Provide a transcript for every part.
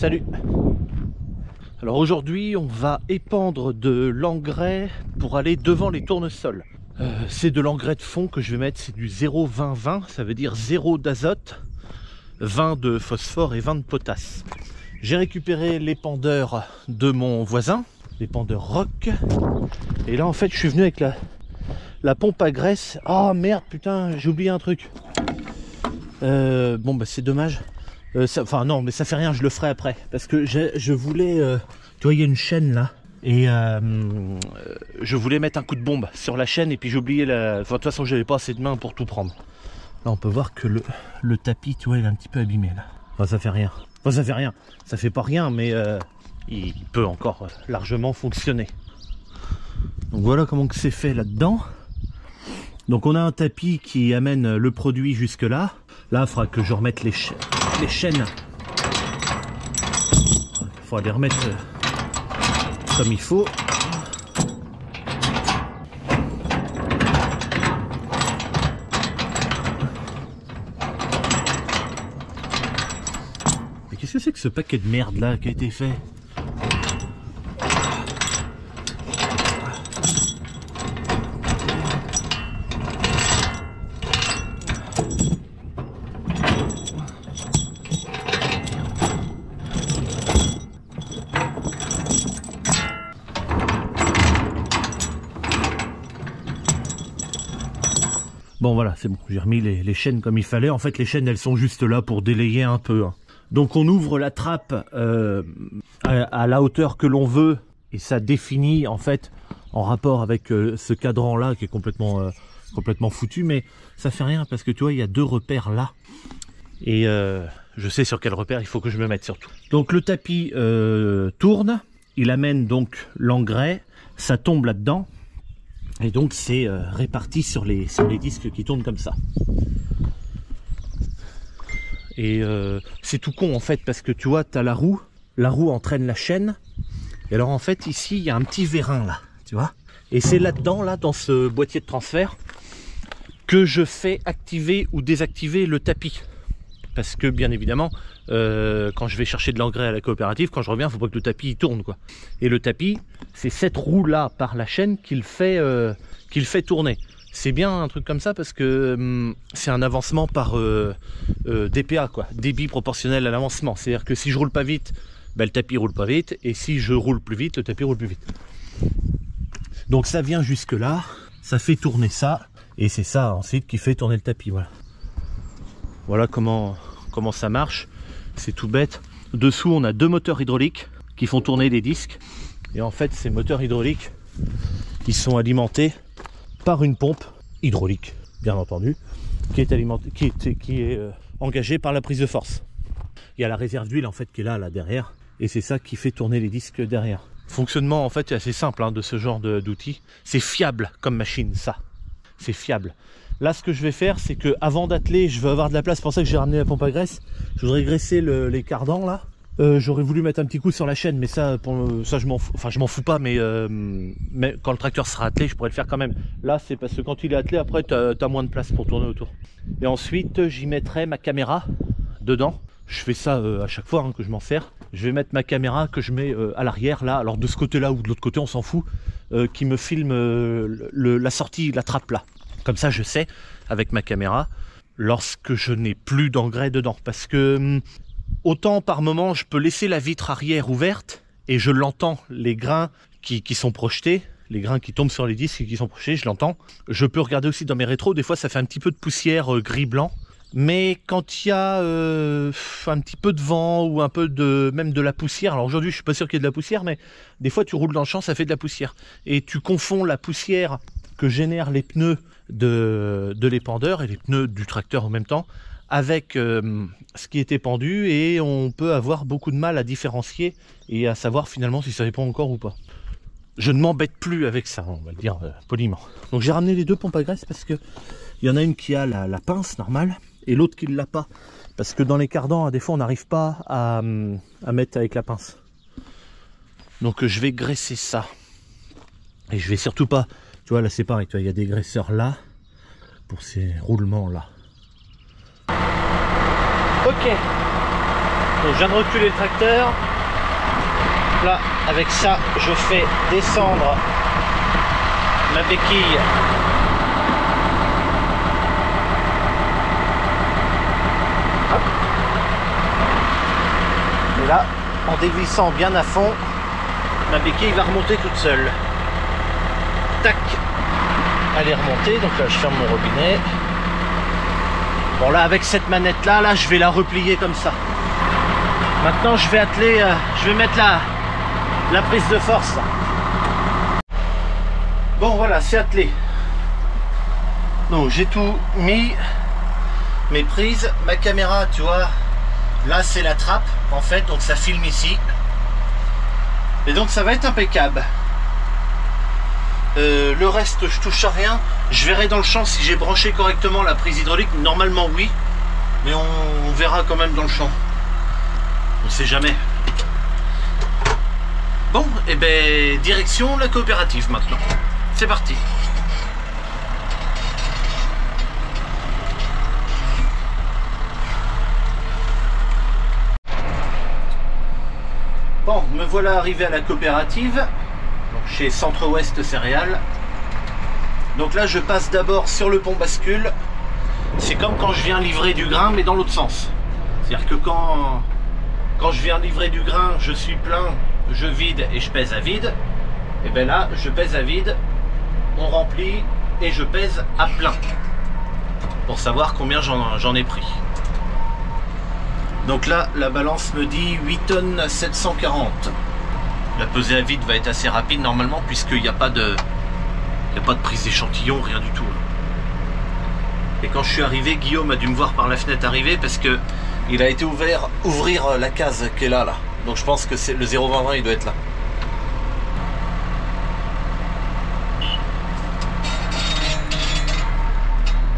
Salut. Alors aujourd'hui on va épandre de l'engrais pour aller devant les tournesols. C'est de l'engrais de fond que je vais mettre, c'est du 0-20-20, ça veut dire 0 d'azote, 20 de phosphore et 20 de potasse. J'ai récupéré l'épandeur de mon voisin, l'épandeur Rock. Et là en fait je suis venu avec la pompe à graisse. Oh merde, putain, j'ai oublié un truc. Bon bah c'est dommage. Enfin non, mais ça fait rien, je le ferai après. Parce que je voulais... tu vois, il y a une chaîne là. Et je voulais mettre un coup de bombe sur la chaîne et puis j'ai oublié la... Enfin, de toute façon, j'avais pas assez de main pour tout prendre. Là, on peut voir que le tapis, tu vois, il est un petit peu abîmé là. Enfin, ça fait rien. Enfin, ça fait rien. Ça fait pas rien, mais il peut encore largement fonctionner. Donc voilà comment c'est fait là-dedans. Donc on a un tapis qui amène le produit jusque là. Là, il faudra que je remette les chaînes. Il faudra les remettre comme il faut. Mais qu'est-ce que c'est que ce paquet de merde là qui a été fait? Bon voilà, c'est bon, j'ai remis les chaînes comme il fallait. En fait, les chaînes, elles sont juste là pour délayer un peu. Hein. Donc on ouvre la trappe à la hauteur que l'on veut. Et ça définit, en fait, en rapport avec ce cadran-là qui est complètement foutu. Mais ça fait rien parce que tu vois, il y a deux repères là. Et je sais sur quel repère il faut que je me mette surtout. Donc le tapis tourne. Il amène donc l'engrais. Ça tombe là-dedans. Et donc c'est réparti sur les disques qui tournent comme ça. Et c'est tout con en fait parce que tu vois, tu as la roue entraîne la chaîne. Et alors en fait ici il y a un petit vérin là, tu vois. Et c'est là-dedans, là dans ce boîtier de transfert, que je fais activer ou désactiver le tapis. Parce que bien évidemment, quand je vais chercher de l'engrais à la coopérative, quand je reviens, il ne faut pas que le tapis tourne, quoi. Et le tapis, c'est cette roue-là par la chaîne qu'il fait tourner. C'est bien un truc comme ça parce que c'est un avancement par DPA, quoi, débit proportionnel à l'avancement. C'est-à-dire que si je roule pas vite, ben, le tapis roule pas vite, et si je roule plus vite, le tapis roule plus vite. Donc ça vient jusque là, ça fait tourner ça, et c'est ça ensuite qui fait tourner le tapis, voilà. Voilà comment ça marche, c'est tout bête. Dessous on a deux moteurs hydrauliques qui font tourner les disques. Et en fait ces moteurs hydrauliques, ils sont alimentés par une pompe hydraulique, bien entendu, qui est engagée par la prise de force. Il y a la réserve d'huile en fait qui est là derrière, et c'est ça qui fait tourner les disques derrière. Le fonctionnement en fait est assez simple hein, de ce genre d'outil. C'est fiable comme machine, ça. C'est fiable. Là, ce que je vais faire, c'est que avant d'atteler, je veux avoir de la place. C'est pour ça que j'ai ramené la pompe à graisse. Je voudrais graisser les cardans là. J'aurais voulu mettre un petit coup sur la chaîne, mais ça je m'en fous. Enfin, je m'en fous pas, mais quand le tracteur sera attelé, je pourrais le faire quand même. Là, c'est parce que quand il est attelé, après, t'as moins de place pour tourner autour. Et ensuite, j'y mettrai ma caméra dedans. Je fais ça à chaque fois hein, que je m'en sers. Je vais mettre ma caméra que je mets à l'arrière là. Alors de ce côté-là ou de l'autre côté, on s'en fout. Qui me filme la sortie, la trappe là. Comme ça, je sais, avec ma caméra, lorsque je n'ai plus d'engrais dedans. Parce que autant par moment, je peux laisser la vitre arrière ouverte et je l'entends, les grains qui sont projetés, les grains qui tombent sur les disques et qui sont projetés, je l'entends. Je peux regarder aussi dans mes rétros, des fois ça fait un petit peu de poussière gris-blanc. Mais quand il y a un petit peu de vent ou un peu même de la poussière, alors aujourd'hui je suis pas sûr qu'il y ait de la poussière, mais des fois tu roules dans le champ, ça fait de la poussière. Et tu confonds la poussière que génèrent les pneus de l'épandeur et les pneus du tracteur en même temps avec ce qui est épandu, et on peut avoir beaucoup de mal à différencier et à savoir finalement si ça répond encore ou pas. Je ne m'embête plus avec ça, on va le dire poliment. Donc j'ai ramené les deux pompes à graisse parce que il y en a une qui a la pince normale et l'autre qui ne l'a pas. Parce que dans les cardans, des fois on n'arrive pas à mettre avec la pince. Donc je vais graisser ça. Et je vais surtout pas... Tu vois, là c'est pareil, tu vois, il y a des graisseurs là, pour ces roulements là. Ok. Donc je viens de reculer le tracteur. Là, avec ça, je fais descendre ma béquille. Hop. Et là, en dévissant bien à fond, ma béquille va remonter toute seule. Tac, elle est remontée, donc là je ferme mon robinet. Bon là, avec cette manette là, je vais la replier comme ça. Maintenant je vais atteler, je vais mettre la prise de force là. Bon voilà, c'est attelé. Donc j'ai tout mis, mes prises, ma caméra, tu vois, là c'est la trappe en fait, donc ça filme ici. Et donc ça va être impeccable. Le reste, je touche à rien. Je verrai dans le champ si j'ai branché correctement la prise hydraulique. Normalement oui, mais on verra quand même dans le champ. On sait jamais. Bon, et ben direction la coopérative maintenant. C'est parti. Bon, me voilà arrivé à la coopérative, donc chez Centre-Ouest Céréales. Donc là, je passe d'abord sur le pont bascule. C'est comme quand je viens livrer du grain, mais dans l'autre sens. C'est-à-dire que quand je viens livrer du grain, je suis plein, je vide et je pèse à vide. Et bien là, je pèse à vide, on remplit et je pèse à plein. Pour savoir combien j'en ai pris. Donc là, la balance me dit 8 tonnes 740. La pesée à vide va être assez rapide normalement, puisqu'il n'y a pas de prise d'échantillon, rien du tout. Et quand je suis arrivé, Guillaume a dû me voir par la fenêtre arriver, parce que il a été ouvrir la case qui est là. Donc je pense que c'est le 020, il doit être là.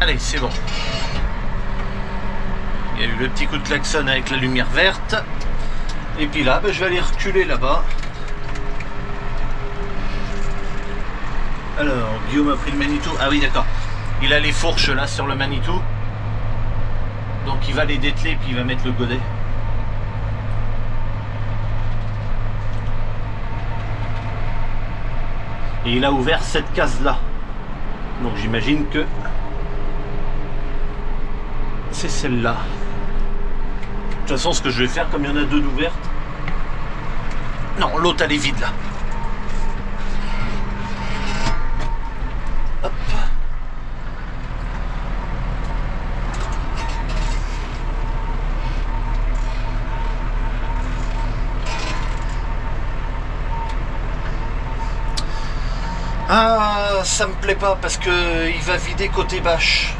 Allez, c'est bon. Il y a eu le petit coup de klaxon avec la lumière verte. Et puis là, je vais aller reculer là-bas. Alors, Guillaume a pris le Manitou. Ah oui, d'accord. Il a les fourches là sur le Manitou. Donc il va les dételer puis il va mettre le godet. Et il a ouvert cette case-là. Donc j'imagine que c'est celle-là. De toute façon, ce que je vais faire, comme il y en a deux d'ouvertes. Non, l'autre elle est vide là. Hop. Ah, ça me plaît pas parce que il va vider côté bâche.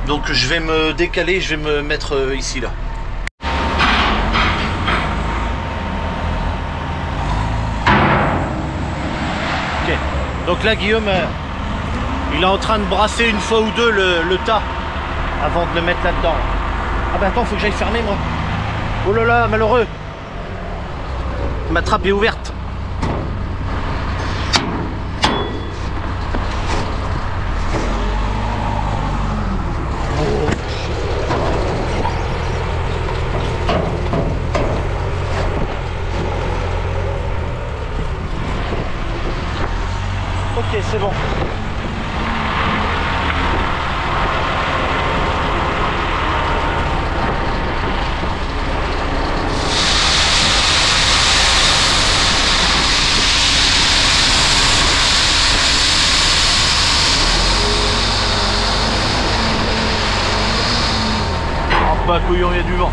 Donc je vais me décaler, je vais me mettre ici là. Ok. Donc là Guillaume, il est en train de brasser une fois ou deux le tas avant de le mettre là-dedans. Ah bah attends, faut que j'aille fermer moi. Oh là là, malheureux. Ma trappe est ouverte. Ok, c'est bon. Oh, pas couillon, il y a du vent.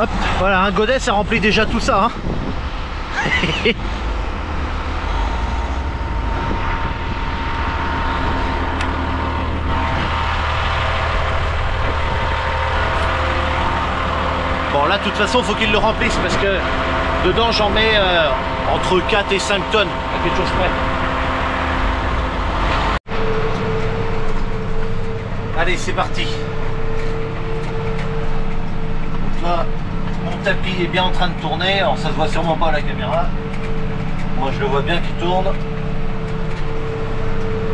Hop, voilà, un godet ça remplit déjà tout ça. Hein. Bon là de toute façon faut qu'il le remplisse parce que dedans j'en mets entre 4 et 5 tonnes à quelque chose près. Allez c'est parti. là, mon tapis est bien en train de tourner. Alors ça se voit sûrement pas à la caméra. Moi je le vois bien qu'il tourne.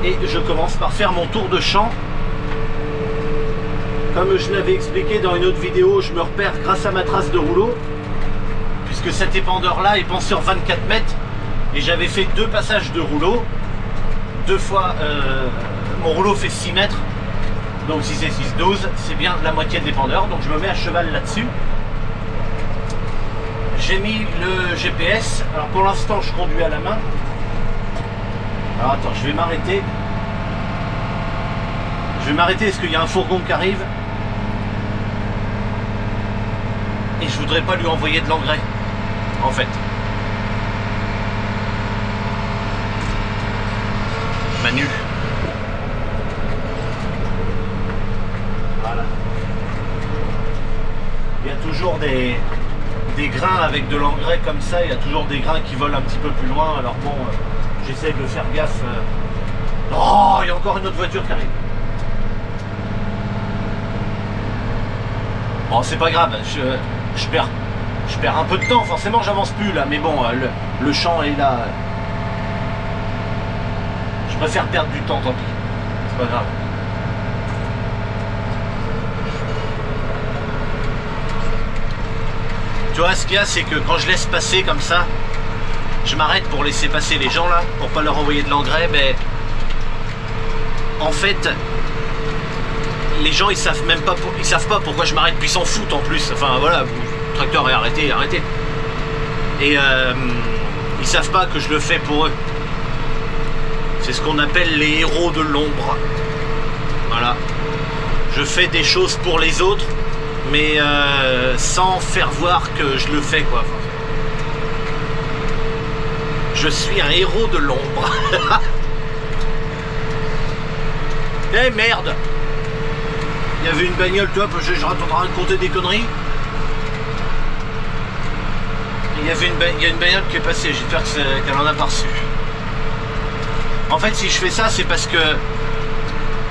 Et je commence par faire mon tour de champ. Comme je l'avais expliqué dans une autre vidéo, je me repère grâce à ma trace de rouleau. Puisque cet épandeur là il pense sur 24 mètres. Et j'avais fait 2 passages de rouleau. 2 fois, mon rouleau fait 6 mètres. Donc si c'est 6, 12, c'est bien la moitié de l'épandeur. Donc je me mets à cheval là-dessus. J'ai mis le GPS. Alors pour l'instant je conduis à la main. Alors attends, je vais m'arrêter. Je vais m'arrêter parce qu'il y a un fourgon qui arrive. Et je voudrais pas lui envoyer de l'engrais. En fait. Manu. Voilà. Il y a toujours des grains avec de l'engrais comme ça. Il y a toujours des grains qui volent un petit peu plus loin. Alors bon, j'essaie de faire gaffe. Oh, il y a encore une autre voiture qui arrive. Bon, c'est pas grave. Je perds un peu de temps. Forcément, j'avance plus là. Mais bon, le champ est là. Je préfère perdre du temps, tant pis. C'est pas grave. Tu vois, ce qu'il y a, c'est que quand je laisse passer comme ça, je m'arrête pour laisser passer les gens là, pour pas leur envoyer de l'engrais, mais en fait, les gens ils savent même pas, ils savent pas pourquoi je m'arrête, puis ils s'en foutent en plus. Enfin voilà, le tracteur est arrêté, arrêté. Et ils savent pas que je le fais pour eux. C'est ce qu'on appelle les héros de l'ombre. Voilà. Je fais des choses pour les autres, mais sans faire voir que je le fais, quoi. Je suis un héros de l'ombre. Eh merde! Il y avait une bagnole, toi, je suis en train de raconter des conneries. Il y a une bagnole qui est passée, j'espère qu'elle en a pas reçu. En fait, si je fais ça, c'est parce que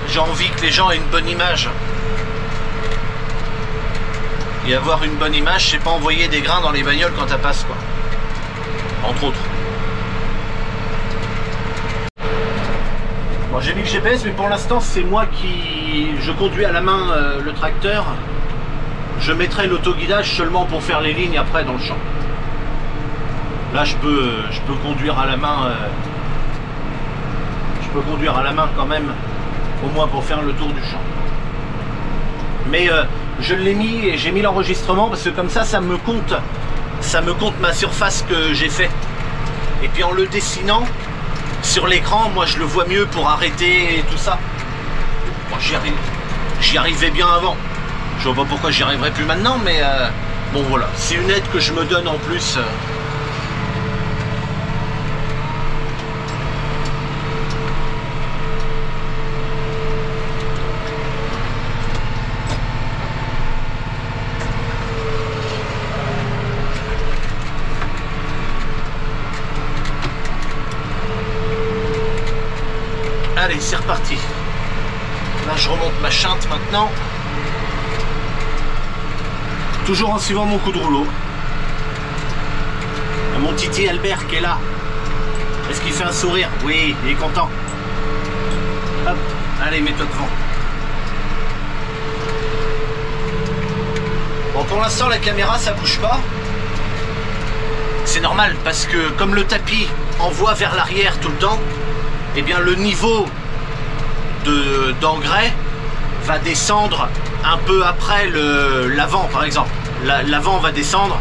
j'ai envie que les gens aient une bonne image. Et avoir une bonne image, c'est pas envoyer des grains dans les bagnoles quand elles passent, quoi. Entre autres. Bon, j'ai mis le GPS, mais pour l'instant, c'est moi qui... Je conduis à la main le tracteur. Je mettrai l'autoguidage seulement pour faire les lignes après dans le champ. Là, je peux conduire à la main... Je peux conduire à la main quand même, au moins pour faire le tour du champ. Mais je l'ai mis et j'ai mis l'enregistrement parce que comme ça, ça me compte ma surface que j'ai fait. Et puis en le dessinant sur l'écran, moi je le vois mieux pour arrêter et tout ça. Bon, j'y arrivais bien avant. Je vois pas pourquoi j'y arriverai plus maintenant, mais bon voilà, c'est une aide que je me donne en plus. Allez, c'est reparti. Là, je remonte ma chinte maintenant. Toujours en suivant mon coup de rouleau. Mon Titi Albert qui est là. Est-ce qu'il fait un sourire? Oui, il est content. Hop, allez, mets-toi devant. Bon, pour l'instant, la caméra, ça bouge pas. C'est normal, parce que comme le tapis envoie vers l'arrière tout le temps, eh bien le niveau d'engrais va descendre un peu après l'avant, par exemple. L'avant va descendre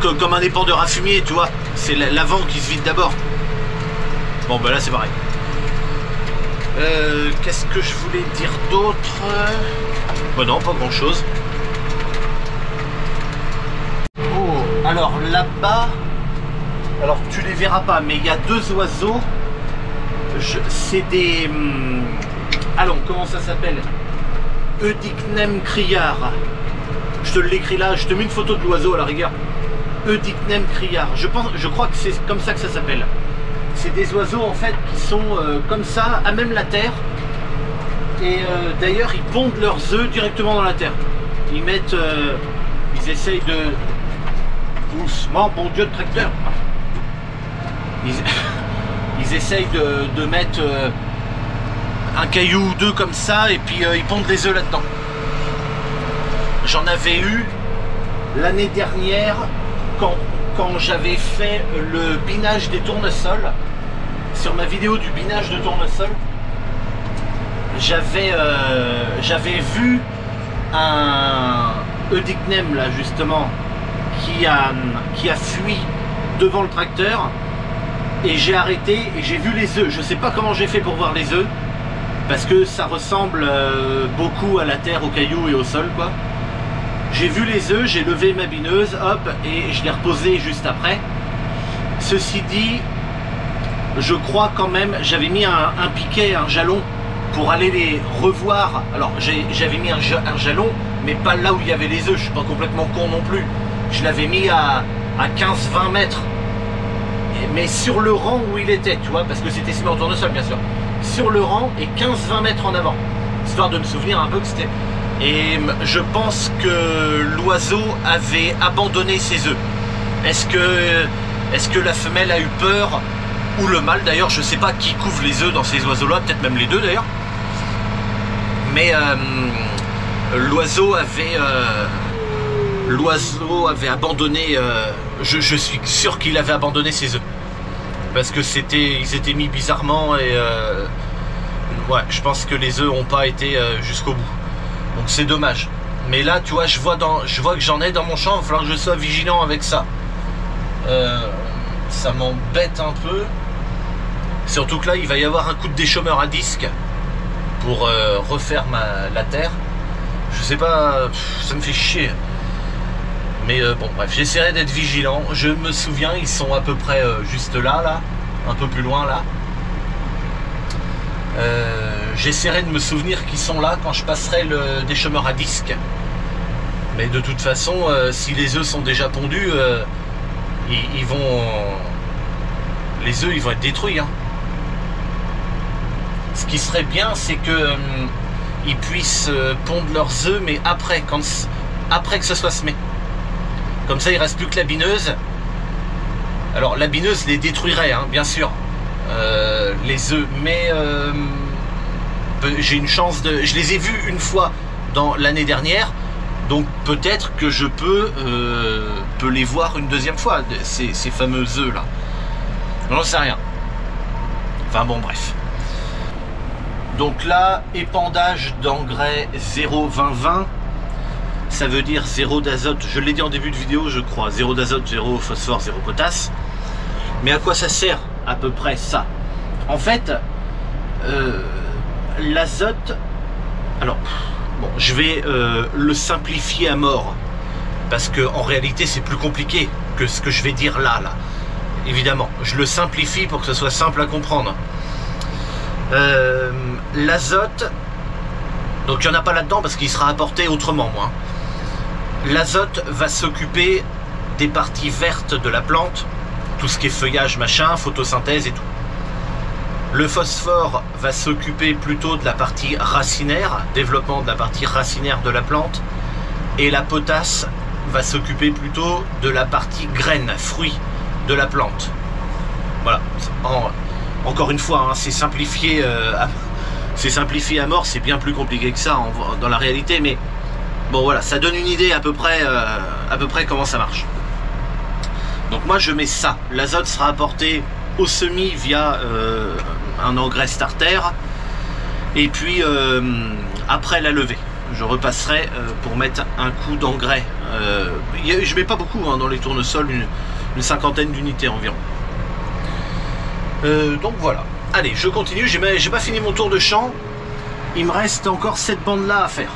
comme un épandeur à fumier, tu vois. C'est l'avant qui se vide d'abord. Bon, ben là c'est pareil. Qu'est-ce que je voulais dire d'autre? Bon, non, pas grand chose. Oh, alors là-bas, alors tu les verras pas, mais il y a 2 oiseaux. C'est des... Allons, comment ça s'appelle? Eudicnem criard. Je te l'écris là, je te mets une photo de l'oiseau à la rigueur. Eudicnem criard. Je crois que c'est comme ça que ça s'appelle. C'est des oiseaux en fait qui sont comme ça, à même la terre. Et d'ailleurs, ils pondent leurs œufs directement dans la terre. Ils ils essayent de... Doucement, bon Dieu, de tracteur. Ils essayent de mettre un caillou ou deux comme ça, et puis ils pondent les œufs là-dedans. J'en avais eu l'année dernière, quand j'avais fait le binage des tournesols. Sur ma vidéo du binage de tournesol, j'avais vu un Eudicnem là justement qui a fui devant le tracteur, et j'ai arrêté et j'ai vu les œufs. Je sais pas comment j'ai fait pour voir les œufs, parce que ça ressemble beaucoup à la terre, aux cailloux et au sol quoi. J'ai vu les œufs, j'ai levé ma bineuse, hop, et je l'ai reposé juste après. Ceci dit, je crois quand même, j'avais mis un piquet, un jalon pour aller les revoir. Alors j'avais mis un jalon, mais pas là où il y avait les œufs, je suis pas complètement con non plus. Je l'avais mis à 15-20 mètres, mais sur le rang où il était, tu vois, parce que c'était semé en tournesol bien sûr. Sur le rang et 15-20 mètres en avant, histoire de me souvenir un peu que c'était... Et je pense que l'oiseau avait abandonné ses œufs. Est-ce que la femelle a eu peur, ou le mâle d'ailleurs, je sais pas qui couvre les œufs dans ces oiseaux-là, peut-être même les deux d'ailleurs. Mais l'oiseau avait abandonné, je suis sûr qu'il avait abandonné ses œufs. Parce que ils étaient mis bizarrement, et ouais, je pense que les œufs n'ont pas été jusqu'au bout. Donc c'est dommage. Mais là, tu vois, je vois que j'en ai dans mon champ, il va falloir que je sois vigilant avec ça. Ça m'embête un peu. Surtout que là, il va y avoir un coup de déchômeur à disque pour refaire la terre. Je sais pas, ça me fait chier. Mais bon, bref, j'essaierai d'être vigilant. Je me souviens, ils sont à peu près juste là, un peu plus loin là. J'essaierai de me souvenir qu'ils sont là quand je passerai le déchômeur à disque. Mais de toute façon, si les œufs sont déjà pondus, les œufs ils vont être détruits. Hein. Ce qui serait bien, c'est que ils puissent pondre leurs œufs, mais après que ce soit semé. Comme ça, il reste plus que la bineuse. Alors la bineuse les détruirait, hein, bien sûr, les œufs, mais j'ai une chance de... Je les ai vus une fois dans l'année dernière, donc peut-être que je peux les voir une deuxième fois, ces fameux œufs là. J'en sais rien. Enfin bon, bref. Donc là, épandage d'engrais 0-20-20, ça veut dire 0 d'azote, je l'ai dit en début de vidéo je crois, 0 d'azote, 0 phosphore, 0 potasse. Mais à quoi ça sert à peu près ça? En fait, l'azote, alors bon, je vais le simplifier à mort, parce que en réalité c'est plus compliqué que ce que je vais dire là. Évidemment, je le simplifie pour que ce soit simple à comprendre. L'azote, donc il n'y en a pas là-dedans parce qu'il sera apporté autrement, moi. L'azote va s'occuper des parties vertes de la plante, tout ce qui est feuillage, machin, photosynthèse et tout. Le phosphore va s'occuper plutôt de la partie racinaire, développement de la partie racinaire de la plante. Et la potasse va s'occuper plutôt de la partie graine, fruit de la plante. Voilà. Encore une fois, hein, c'est simplifié à mort, c'est bien plus compliqué que ça dans la réalité, mais bon voilà, ça donne une idée à peu près comment ça marche. Donc moi je mets ça, l'azote sera apporté au semis via un engrais starter, et puis après la levée je repasserai pour mettre un coup d'engrais. Je mets pas beaucoup hein, dans les tournesols, une cinquantaine d'unités environ. Donc voilà, allez je continue, j'ai pas fini mon tour de champ, il me reste encore cette bande là à faire.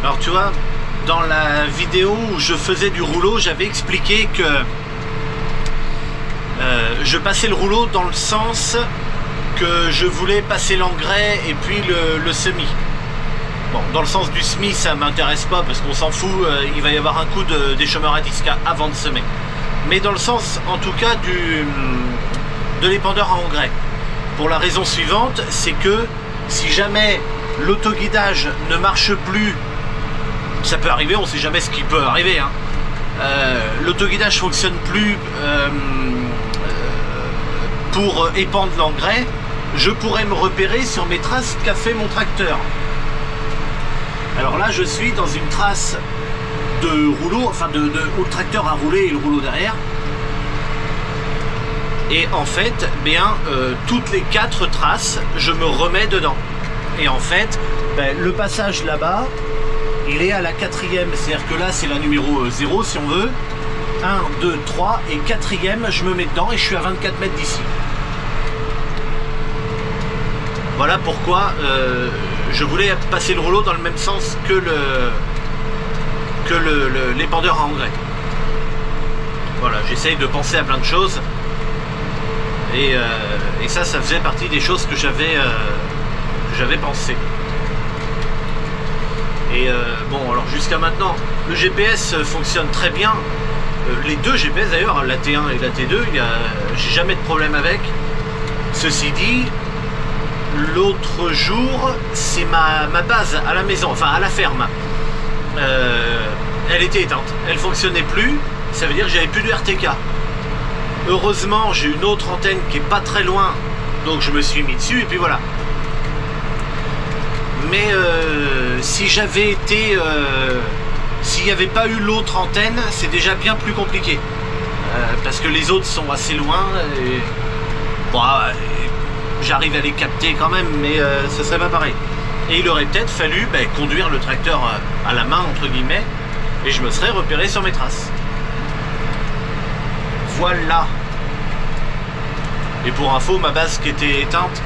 Alors tu vois, dans la vidéo où je faisais du rouleau, j'avais expliqué que je passais le rouleau dans le sens que je voulais passer l'engrais et puis le semis. Bon, dans le sens du semis, ça m'intéresse pas parce qu'on s'en fout, il va y avoir un coup des chômeurs à disque avant de semer. Mais dans le sens, en tout cas, de l'épandeur à engrais. Pour la raison suivante, c'est que si jamais l'autoguidage ne marche plus, ça peut arriver, on ne sait jamais ce qui peut arriver, hein. L'autoguidage fonctionne plus pour épandre l'engrais, je pourrais me repérer sur mes traces qu'a fait mon tracteur. Alors là, je suis dans une trace de rouleau, enfin où le tracteur a roulé et le rouleau derrière. Et en fait, toutes les 4 traces, je me remets dedans. Et en fait, le passage là-bas, il est à la 4e, c'est-à-dire que là, c'est la numéro 0 si on veut. 1, 2, 3 et 4e, je me mets dedans et je suis à 24 mètres d'ici. Voilà pourquoi je voulais passer le rouleau dans le même sens que l'épandeur à engrais. Voilà, j'essaye de penser à plein de choses. Et ça faisait partie des choses que j'avais pensé. Et bon, alors jusqu'à maintenant, le GPS fonctionne très bien. Les 2 GPS d'ailleurs, la T1 et la T2, j'ai jamais de problème avec. Ceci dit, l'autre jour, c'est ma base à la maison, enfin à la ferme. Elle était éteinte, elle fonctionnait plus, ça veut dire que j'avais plus de RTK. Heureusement, j'ai une autre antenne qui est pas très loin, donc je me suis mis dessus et puis voilà. Mais si j'avais été, s'il n'y avait pas eu l'autre antenne, c'est déjà bien plus compliqué. Parce que les autres sont assez loin et bon, j'arrive à les capter quand même, mais ce serait pas pareil. Et il aurait peut-être fallu conduire le tracteur à la main, entre guillemets, et je me serais repéré sur mes traces. Voilà. Et pour info, ma base qui était éteinte,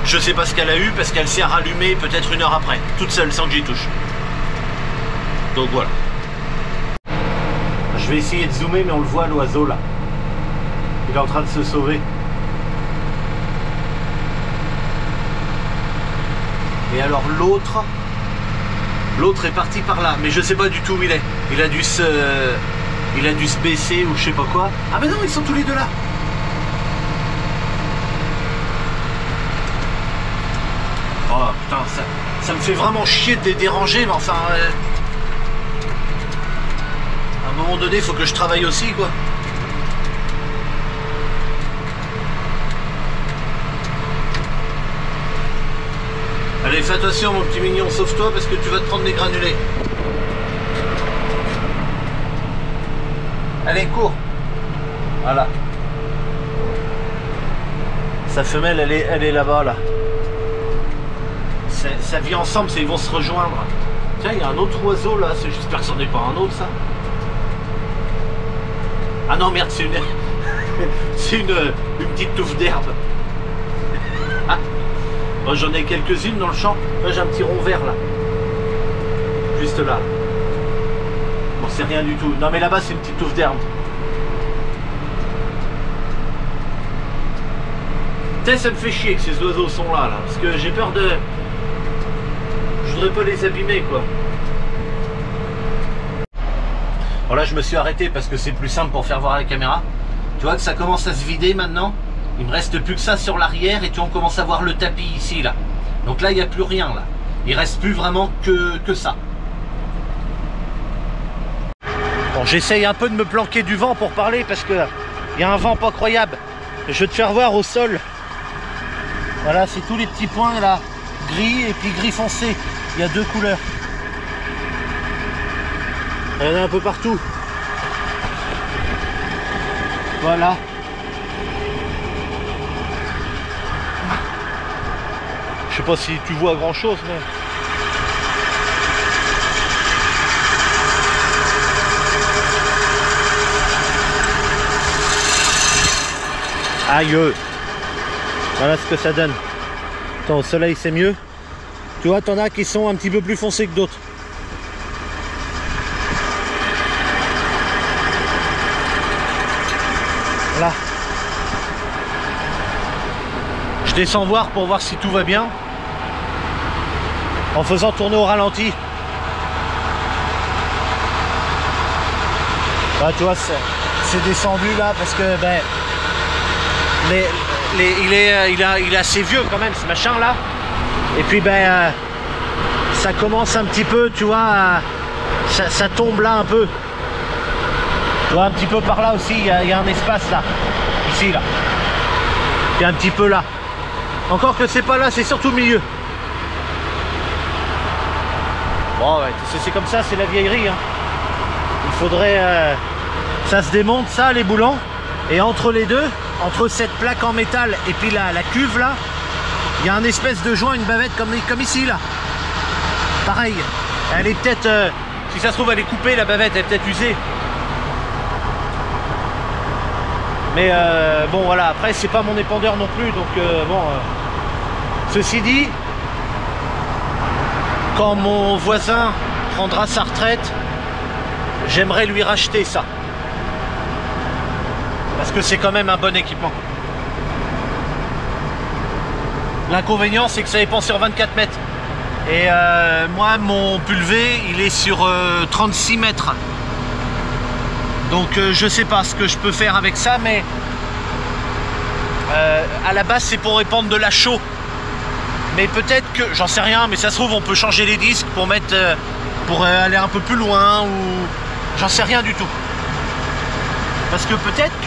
je sais pas ce qu'elle a eu parce qu'elle s'est rallumée peut-être 1 heure après, toute seule, sans que j'y touche. Donc voilà. Je vais essayer de zoomer, mais on le voit l'oiseau là. Il est en train de se sauver. Et alors l'autre est parti par là, mais je sais pas du tout où il est. Il a dû se baisser ou je sais pas quoi. Ah mais non, ils sont tous les deux là. Oh putain, ça me fait vraiment chier de les déranger, mais enfin... à un moment donné, il faut que je travaille aussi, quoi. Allez, fais attention, mon petit mignon, sauve-toi parce que tu vas te prendre des granulés. Allez, cours. Voilà. Sa femelle, elle est là-bas, là. Ça vit ensemble, ils vont se rejoindre. Tiens, il y a un autre oiseau là, j'espère que c'en est pas un autre ça. Ah non merde, c'est une c'est une petite touffe d'herbe. Ah. Bon, j'en ai quelques-unes dans le champ. Là j'ai un petit rond vert là. Juste là. Bon, c'est rien du tout. Non mais là-bas c'est une petite touffe d'herbe. Putain, ça me fait chier que ces oiseaux sont là, parce que j'ai peur de... Je voudrais pas les abîmer, quoi. Bon là, je me suis arrêté parce que c'est plus simple pour faire voir à la caméra. Tu vois que ça commence à se vider maintenant. Il me reste plus que ça sur l'arrière et tu vois, on commence à voir le tapis ici, là. Donc là, il n'y a plus rien, là. Il reste plus vraiment que ça. Bon, j'essaye un peu de me planquer du vent pour parler parce que il y a un vent pas croyable. Je vais te faire voir au sol. Voilà, c'est tous les petits points là, gris et puis gris foncé. Il y a 2 couleurs. Il y en a un peu partout. Voilà. Je sais pas si tu vois grand chose, mais... Aïe. Voilà ce que ça donne. Attends, au soleil c'est mieux. Tu vois, t'en as qui sont un petit peu plus foncés que d'autres. Voilà. descends voir pour voir si tout va bien. En faisant tourner au ralenti. Bah, tu vois, c'est descendu là parce que ben, il est assez vieux quand même ce machin là. Et puis ben ça commence un petit peu, tu vois, ça tombe là un peu. Tu vois, un petit peu par là aussi, il y a un espace là. Ici là. Il y a un petit peu là. Encore que c'est pas là, c'est surtout au milieu. Bon ouais, c'est comme ça, c'est la vieillerie. Hein. Il faudrait... ça se démonte ça, les boulons. Et entre les deux, entre cette plaque en métal et puis la cuve là, il y a un espèce de joint, une bavette comme ici là. Pareil. Elle est peut-être... si ça se trouve, elle est coupée la bavette, elle est peut-être usée. Mais bon voilà, après c'est pas mon épandeur non plus, donc bon... Ceci dit, quand mon voisin prendra sa retraite, j'aimerais lui racheter ça. Parce que c'est quand même un bon équipement. L'inconvénient, c'est que ça dépend sur 24 mètres. Et moi, mon pulvé, il est sur 36 mètres. Donc je sais pas ce que je peux faire avec ça, mais à la base, c'est pour répandre de la chaux. Mais peut-être que, j'en sais rien, mais ça se trouve on peut changer les disques pour mettre, pour aller un peu plus loin, ou j'en sais rien du tout. Parce que peut-être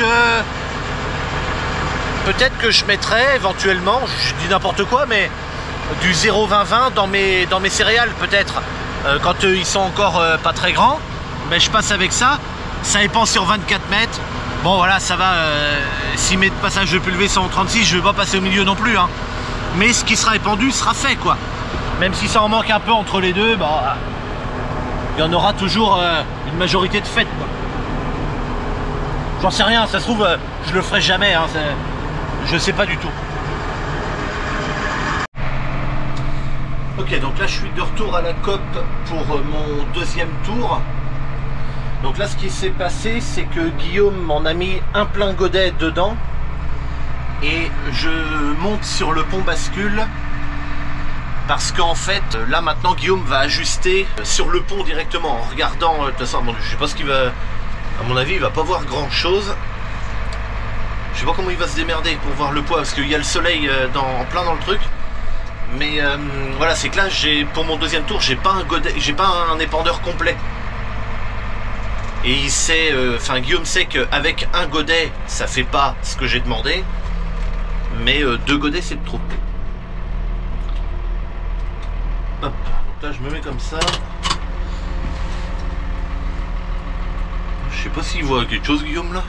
que je mettrais éventuellement, je dis n'importe quoi, mais du 0,20-20 dans mes céréales peut-être. Quand ils sont encore pas très grands, mais je passe avec ça, ça épand sur 24 mètres. Bon voilà, ça va, si mes passages de pulvé sont en 36, je vais pas passer au milieu non plus, hein. Mais ce qui sera épandu sera fait quoi. Même si ça en manque un peu entre les deux, bah, il y en aura toujours une majorité de faites quoi. J'en sais rien, ça se trouve je le ferai jamais, hein, je sais pas du tout. Ok, donc là je suis de retour à la COP pour mon deuxième tour. Donc là ce qui s'est passé, c'est que Guillaume m'en a mis un plein godet dedans. Et je monte sur le pont bascule parce qu'en fait là maintenant Guillaume va ajuster sur le pont directement en regardant de toute façon, je sais pas ce qu'il va, à mon avis il va pas voir grand chose. Je sais pas comment il va se démerder pour voir le poids parce qu'il y a le soleil en plein dans le truc. Mais voilà, c'est que là pour mon deuxième tour j'ai pas un godet, j'ai pas un épandeur complet. Et il sait, enfin Guillaume sait qu'avec un godet ça fait pas ce que j'ai demandé. Mais deux godets c'est trop. Hop, donc là je me mets comme ça. Je sais pas s'il voit quelque chose Guillaume là.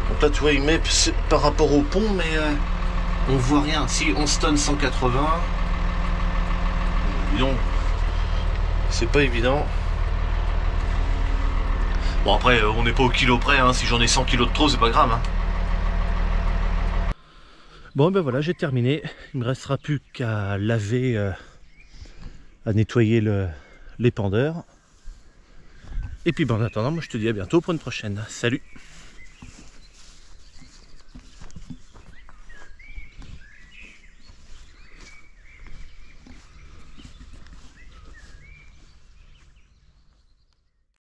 Donc là tu vois il met par rapport au pont, mais on voit rien. Si on stone 180. Disons, c'est pas évident. Bon après on n'est pas au kilo près, hein. Si j'en ai 100 kilos de trop c'est pas grave, hein. Bon ben voilà, j'ai terminé. Il me restera plus qu'à laver, à nettoyer l'épandeur. Et puis ben en attendant, moi je te dis à bientôt pour une prochaine. Salut!